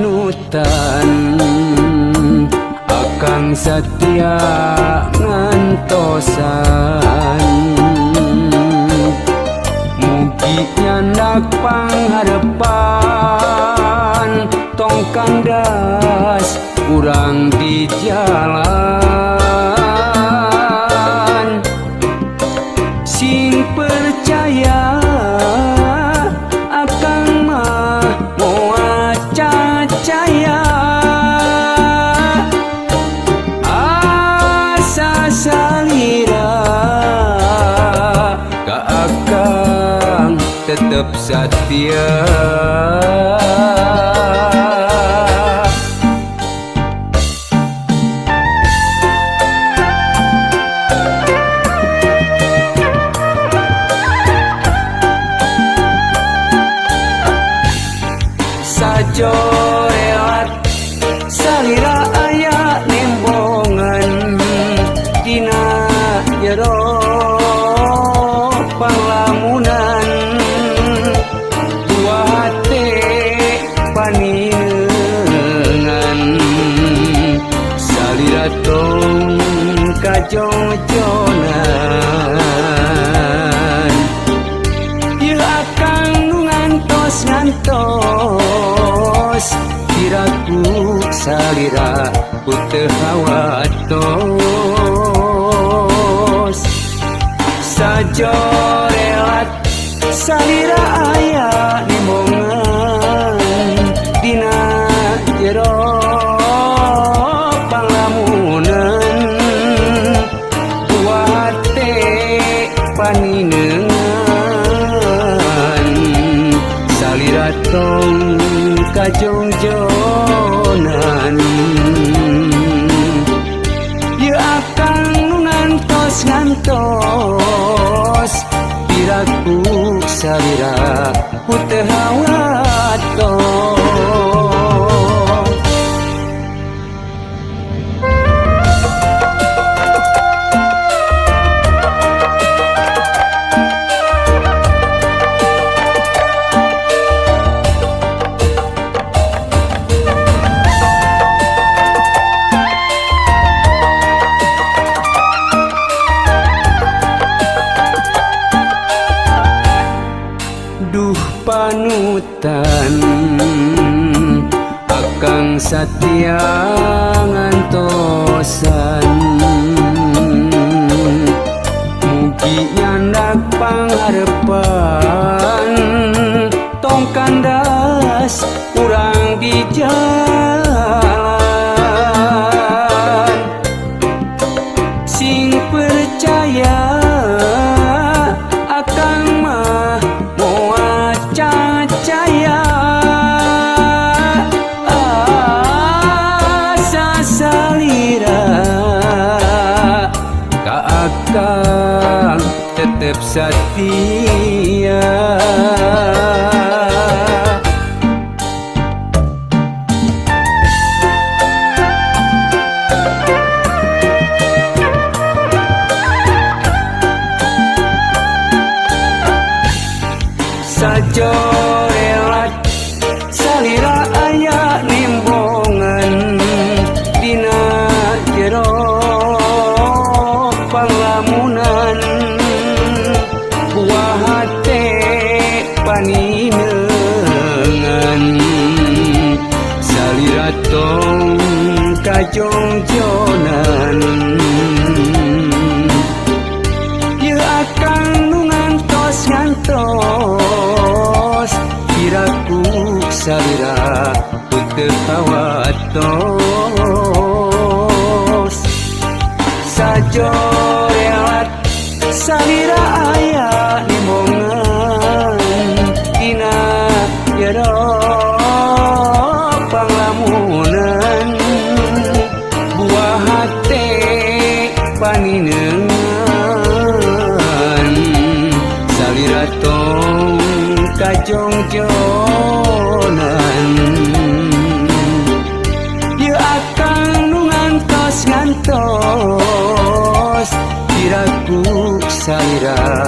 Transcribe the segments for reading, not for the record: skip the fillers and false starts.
panutan Akang Satya ngantosan mugi nyandak pangharepan tong kandas urang di jalan sing percaya akang mah moal cacaya asa salira ka akang tetep satya sajorelat salira aya nembongan dina jero panglamunan tua hate paningan salira tong kajong-jonan ieu akang nu ngantos diraku salira puteuh hawatos sajorelat salira aya nembongan dina jero panglamunan tua hate paninengan salira tong kajong-jonan ieu akang nu ngantos diraku salira puteuh hawatos duh panutan akang Satya ngantosan mugi nyandak pangharepan tong kandas urang di jalan sing percaya akang mah moal cacaya asa salira ka akang tetep satya sajorelat salira aya nembongan dina jero panglamunan buah hate paninengan salira tong kajong-jonan ieu akang nu ngantos diraku salira puteuh hawatos sajorelat salira aya nembongan dina jero panglamunan buah hate paninengan salira tong kajong-jonan ieu akang nu ngantos diraku salira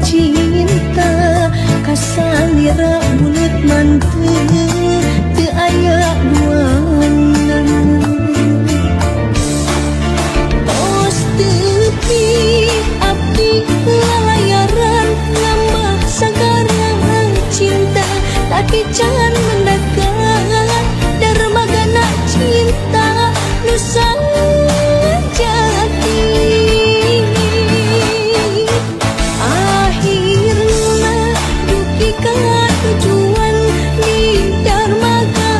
cinta kasalira bulet manteu teu aya duana tos tepi abdi lalayaran ngambah sagarang cinta tapi jangan mendekat dermagana cinta nusa jati akhirna duki ka tujuan di dermaga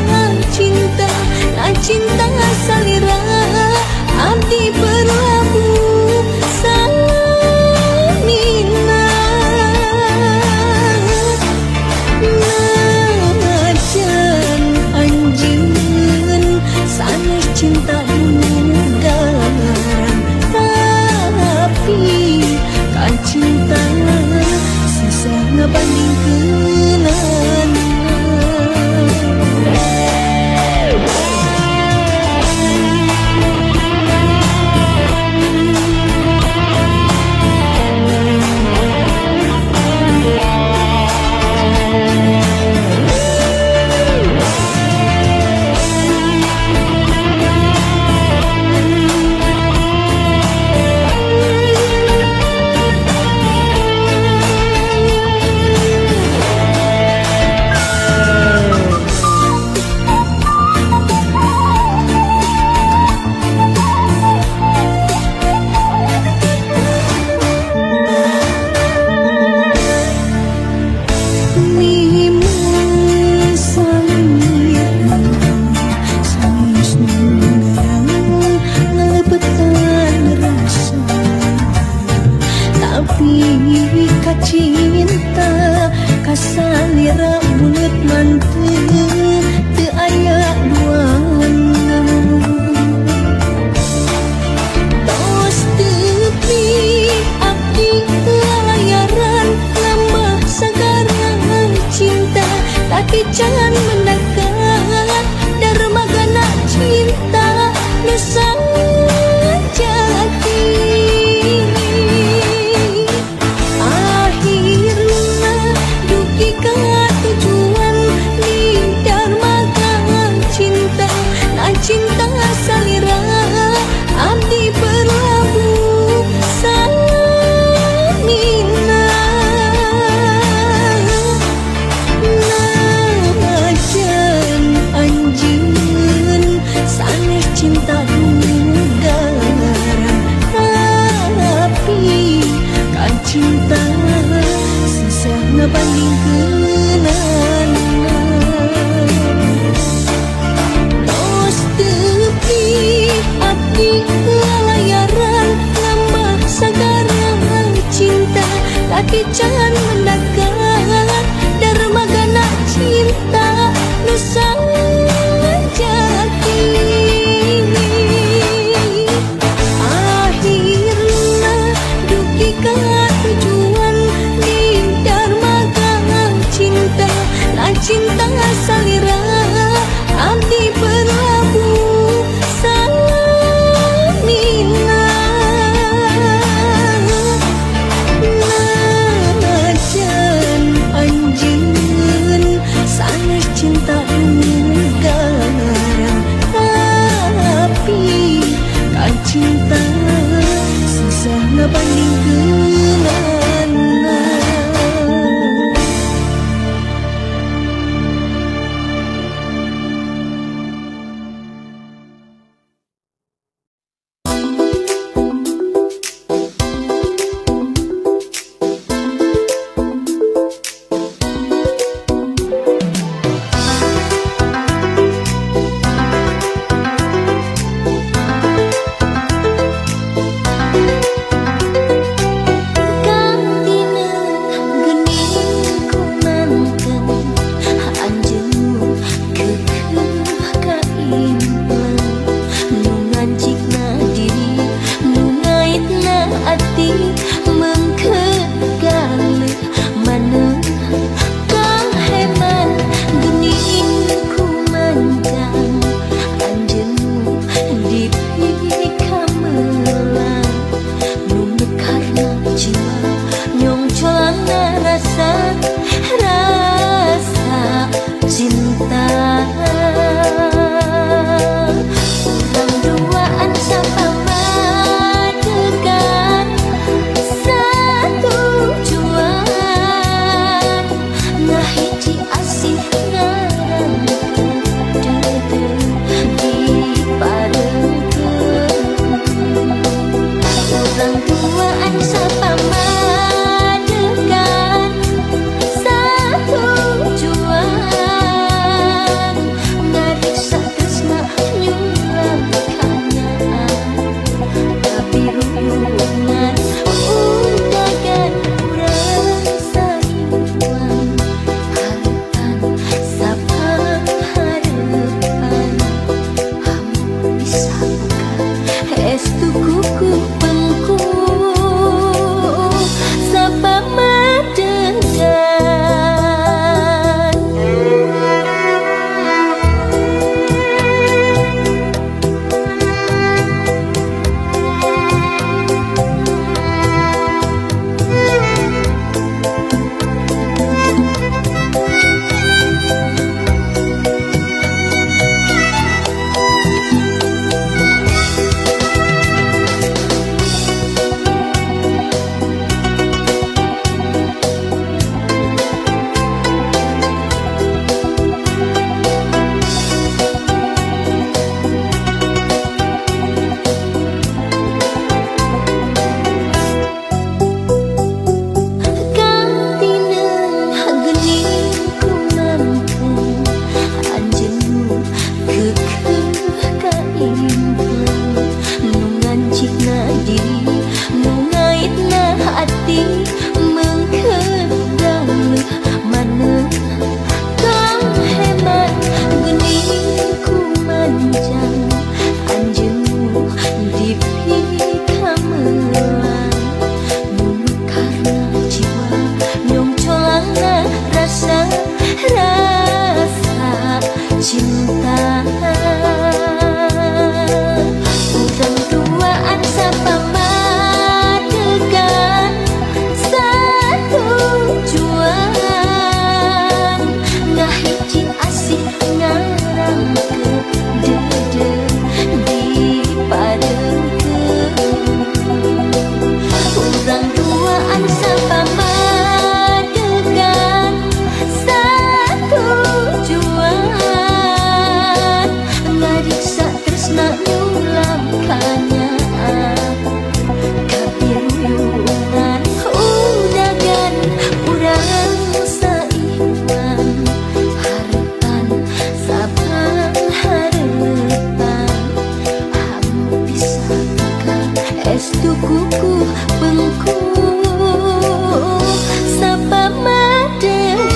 cinta na cinta salira abdi berlabuh samina najan anjeun sanes cinta nugaran tapi kan cinta susah ngabandingkeun cinta kasalira bulet manteu teu aya duana tos tepi abdi lalayaran ngambah sagarang cinta tapi jangan mendekat dermagana cinta nusa jati cinta salira abdi berlabuh samina najan anjeun sanes cinta nugaran tapi kan cinta susah ngabandingkeun abdi lalayaran ngambah sagarang cinta tapi jangan mendekat dermagana cinta nusa jati akhirna duki ka tujuan di dermaga cinta na cinta salira abdi berlabuh samina najan anjeun sanes cinta nugaran tapi kan cinta susah ngabandingkeun diri mengaitna hati mengkedang mana kang hemat gening ku manjang anjeunmu di pika melang karena jiwa nyong colangna rasa cinta. Urang duaan sapamadegan satu juang ngahiji asih ngarang ke dede di padengkeun. Urang duaan sapamadegan satu juang ngariksa tresna nyulam kanyaan kabiruyungan udagan urang saiman harapan sabang harapan hamu bisa estu kuku bengku sapamadegan.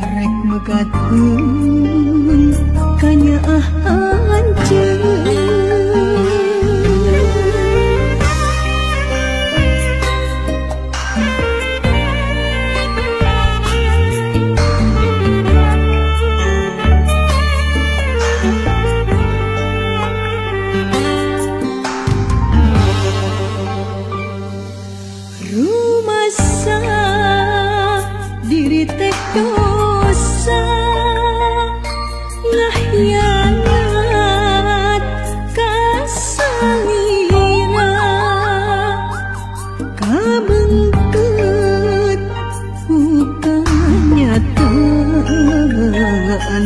Rek megatkeun kanyaan rumasa diri teh dosa ngahyanat kasalira kabengket bukan nyataan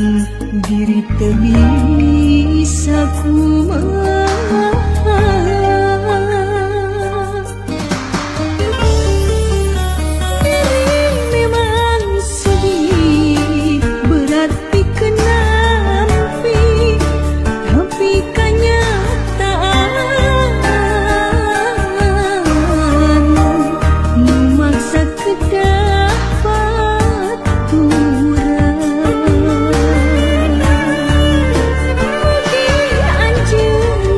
diri teu bisa kumaha. Anjeun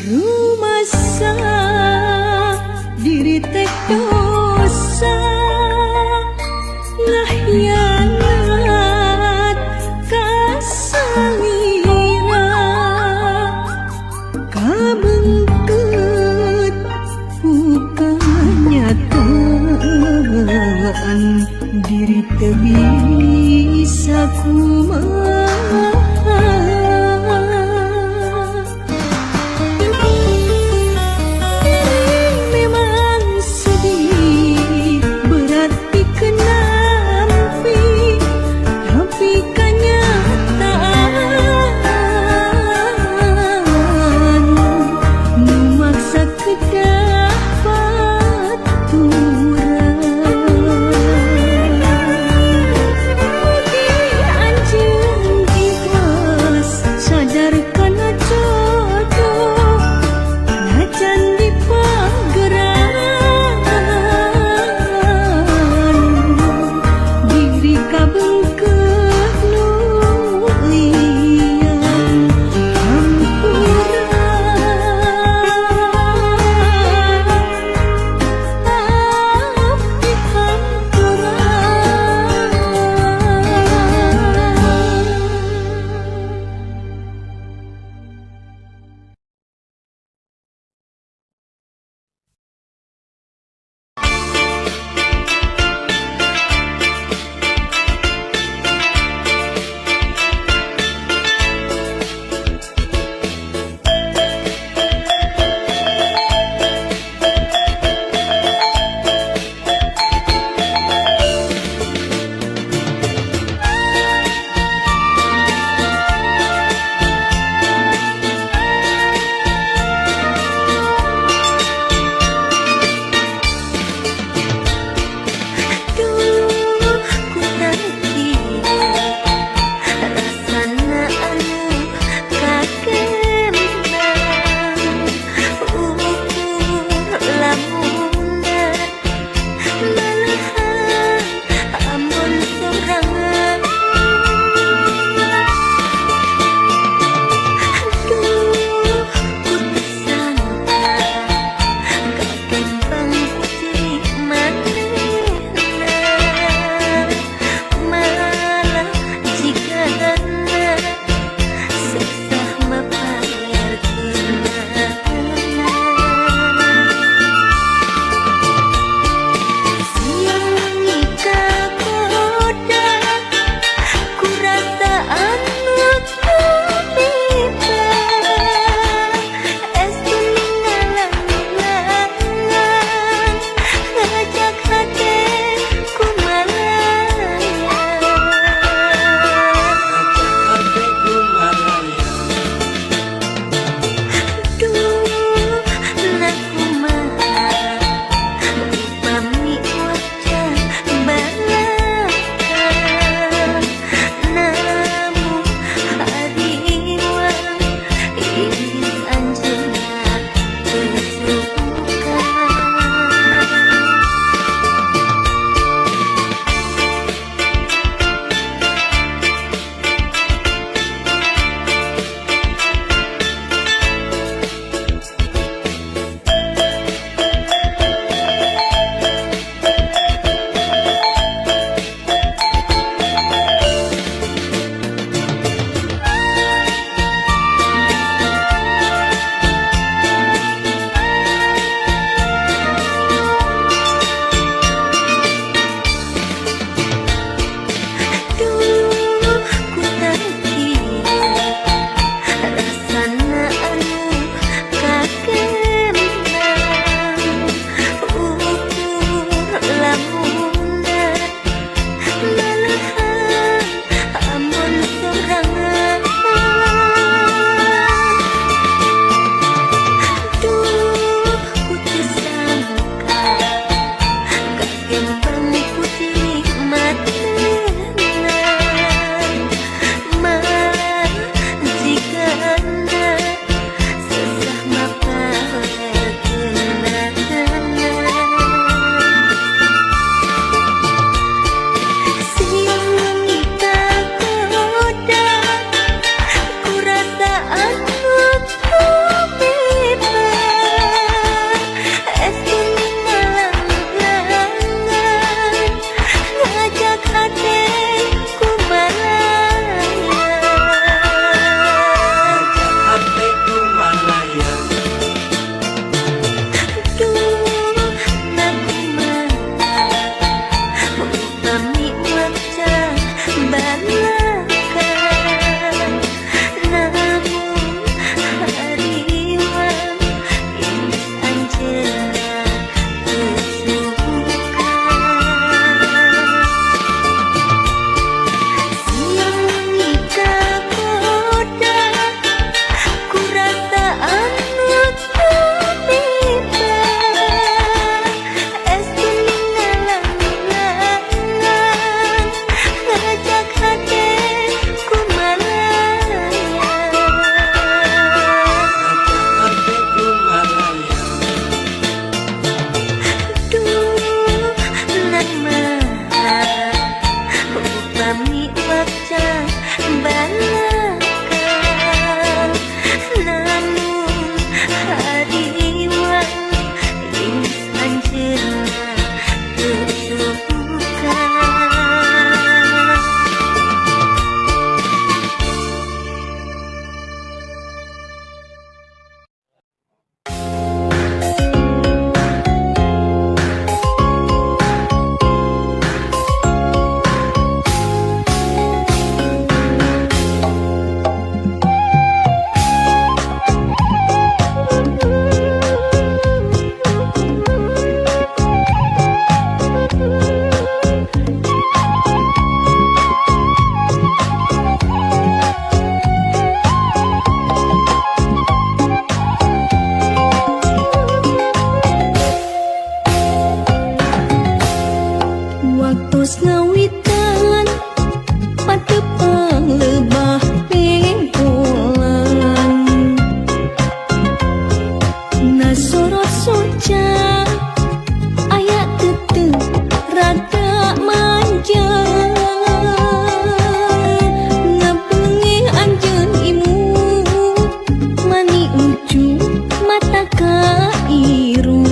rumasa diri teh dosa ngahyanat kasalira kabengkeut bukanyataan diri teu bisa kumaha. Memang sedih berat dikenampi, tapi kenyataan nu maksa kedah baturan. Mugi anjeun sorot soca ayak tetep rada manja ngebengi anjeun imu mani ucu mata kairu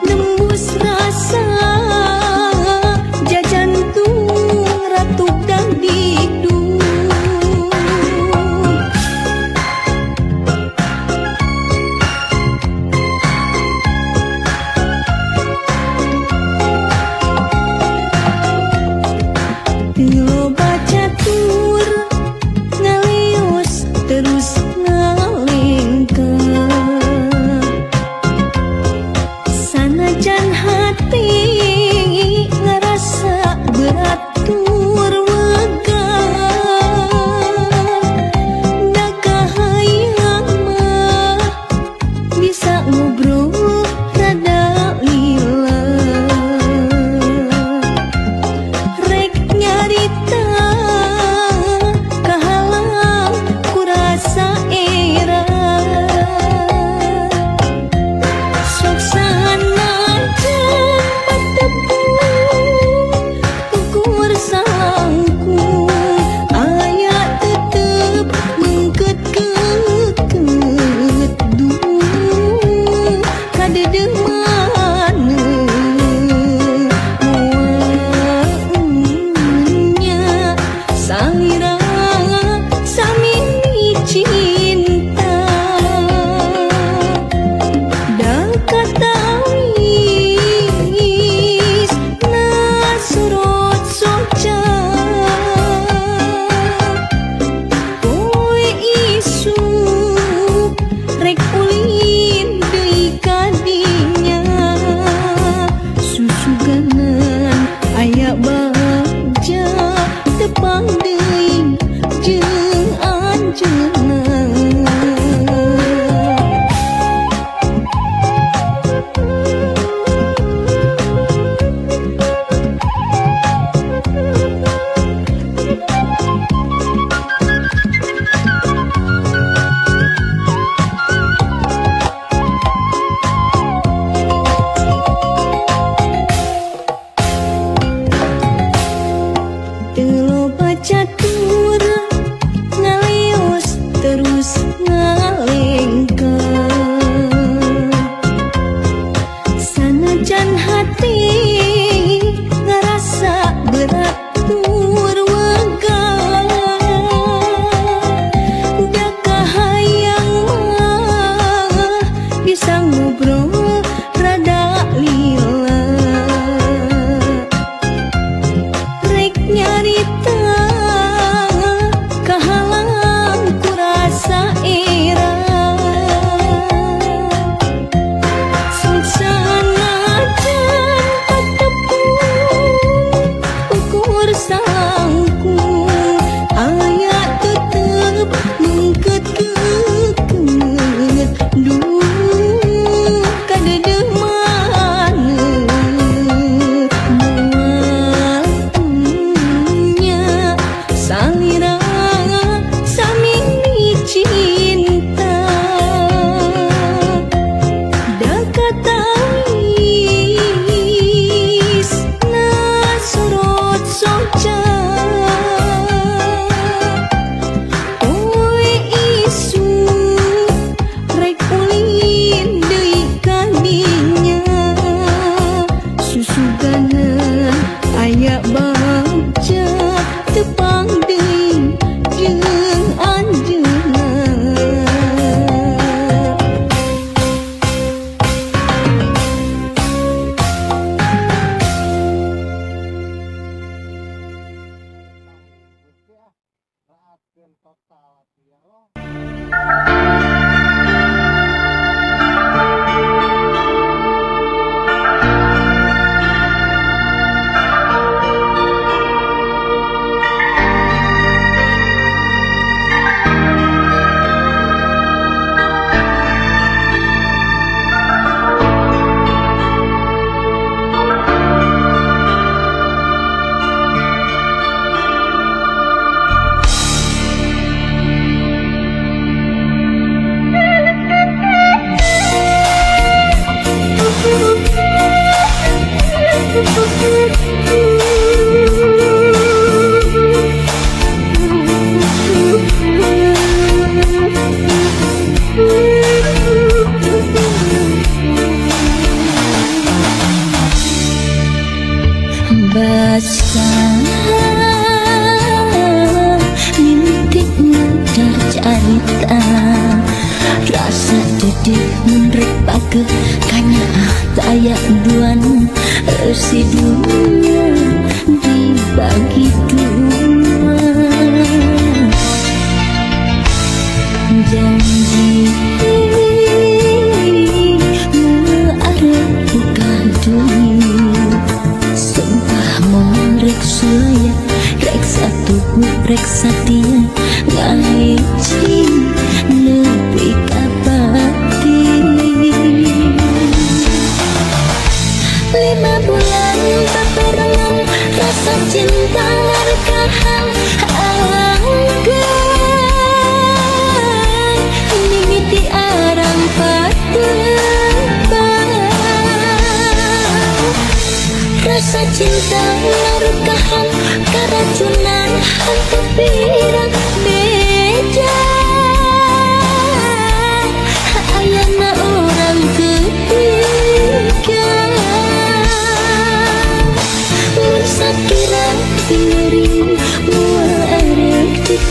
nembus rasa jajantung ratu dangdikdung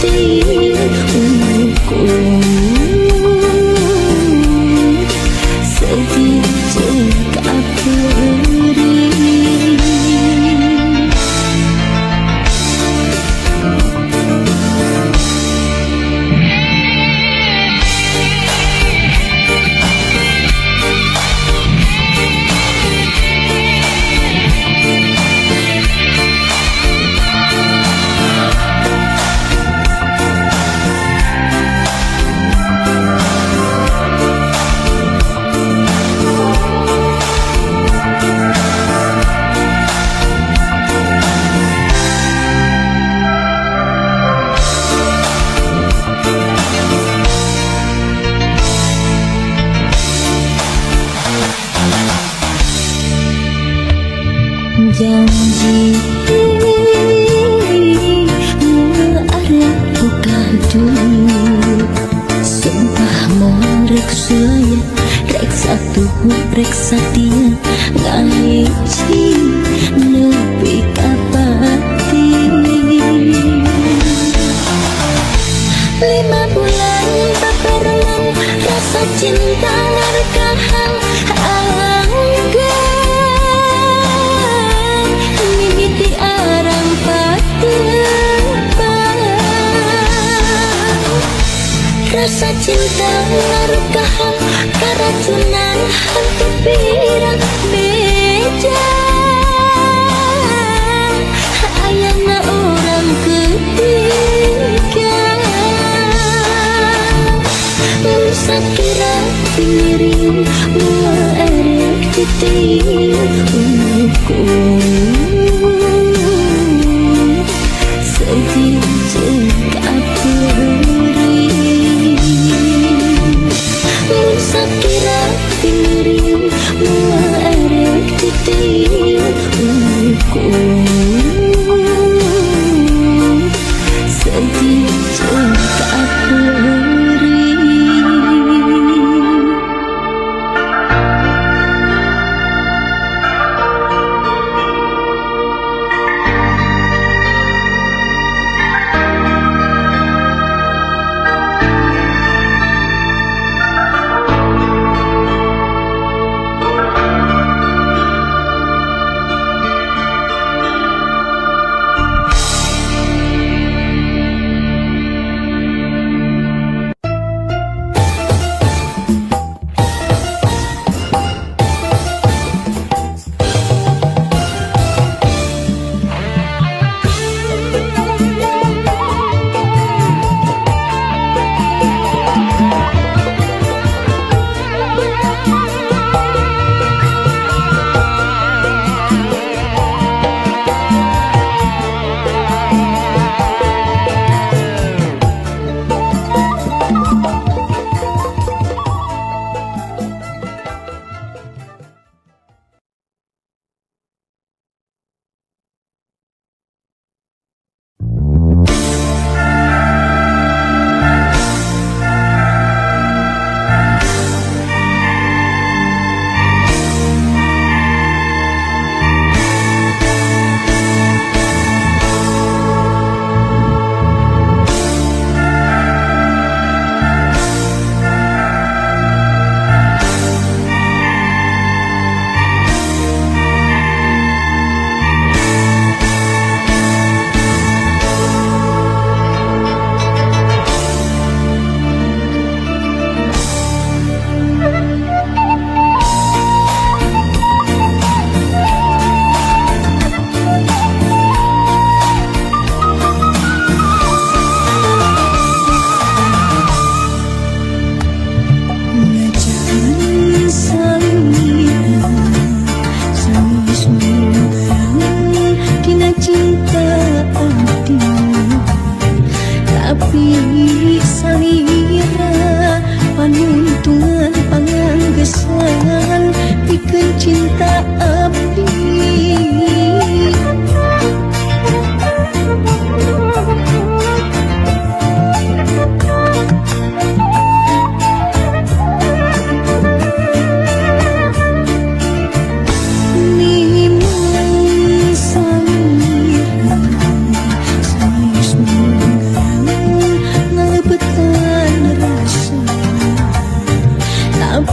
titik ukur sedih cekap beri. Janji arep buka dulu sumpah mau rek saya rek satu rek satia ngaji nepi kapati 5 bulan baperengan rasa cinta ngarekahan angga mimiti arang patebang rasa cinta ngarekahan keracunan hantu pirang beja ayana orang ketiga sakira piring mua erek titik ukur sedih cekap beri. Sakira piring mua erek titik ukur sedih cekap beri.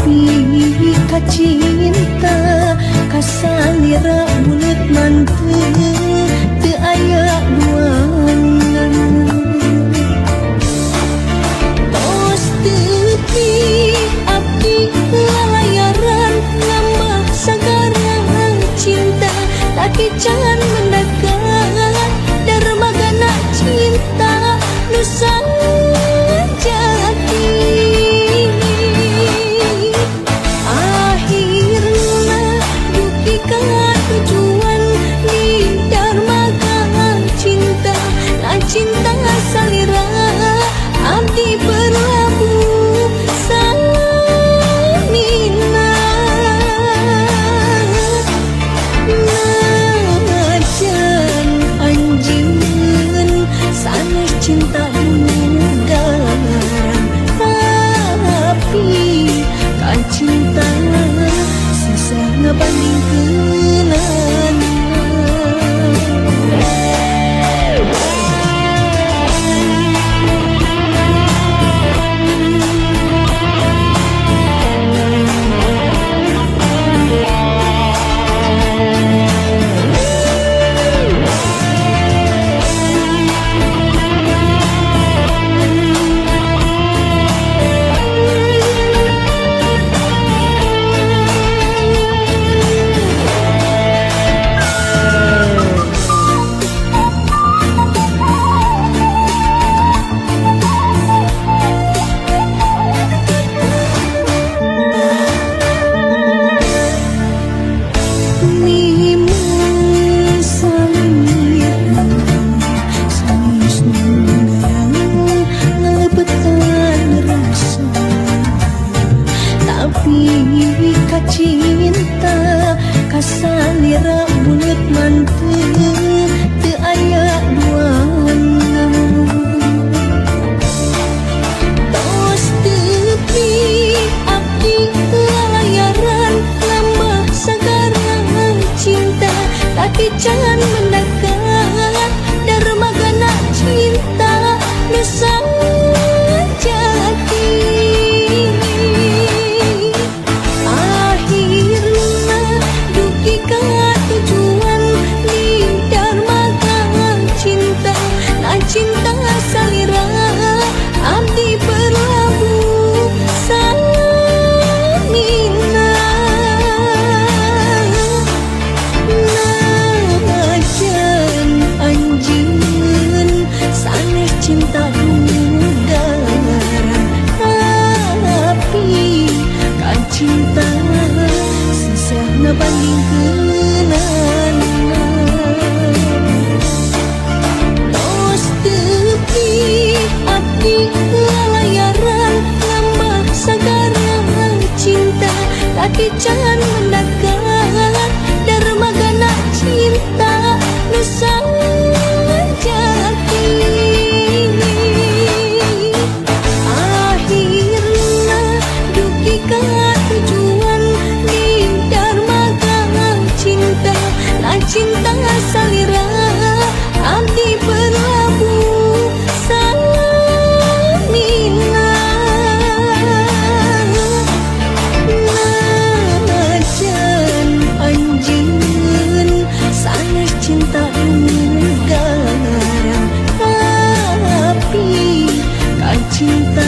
Tapi kacinta kasalira bulet manteu teu aya duangan. Tos tepi abdi lalayaran ngambah sagarang cinta, tapi jangan mendekat dermagana cinta nusa jati. Akhirna duki ka tujuan di dermaga cinta, na cinta salira abdi berlabuh samina. Najan anjeun sanes cinta nugaran, tapi kan cinta susah ngebandingkeun. Cinta kasalira bulet manteu teu aya duangan. Tos tepi abdi lalayaran ngambah sagarang cinta, tapi jangan mendekat dermagana cinta nusa jati. Tujuan di dermaga cinta, na cinta salira abdi berlabuh samina. Najan anjeun sanes cinta nugaran, tapi kan cinta susah ngebandingkeun. Tos tepi abdi lalayaran ngambah sagarang cinta, tapi jangan mendekat dermagana cinta nusa jati. Akhirna duki ka tujuan di dermaga cinta, na cinta salira abdi berlabuh samina. Najan anjeun sanes cinta nugaran, tapi kan cinta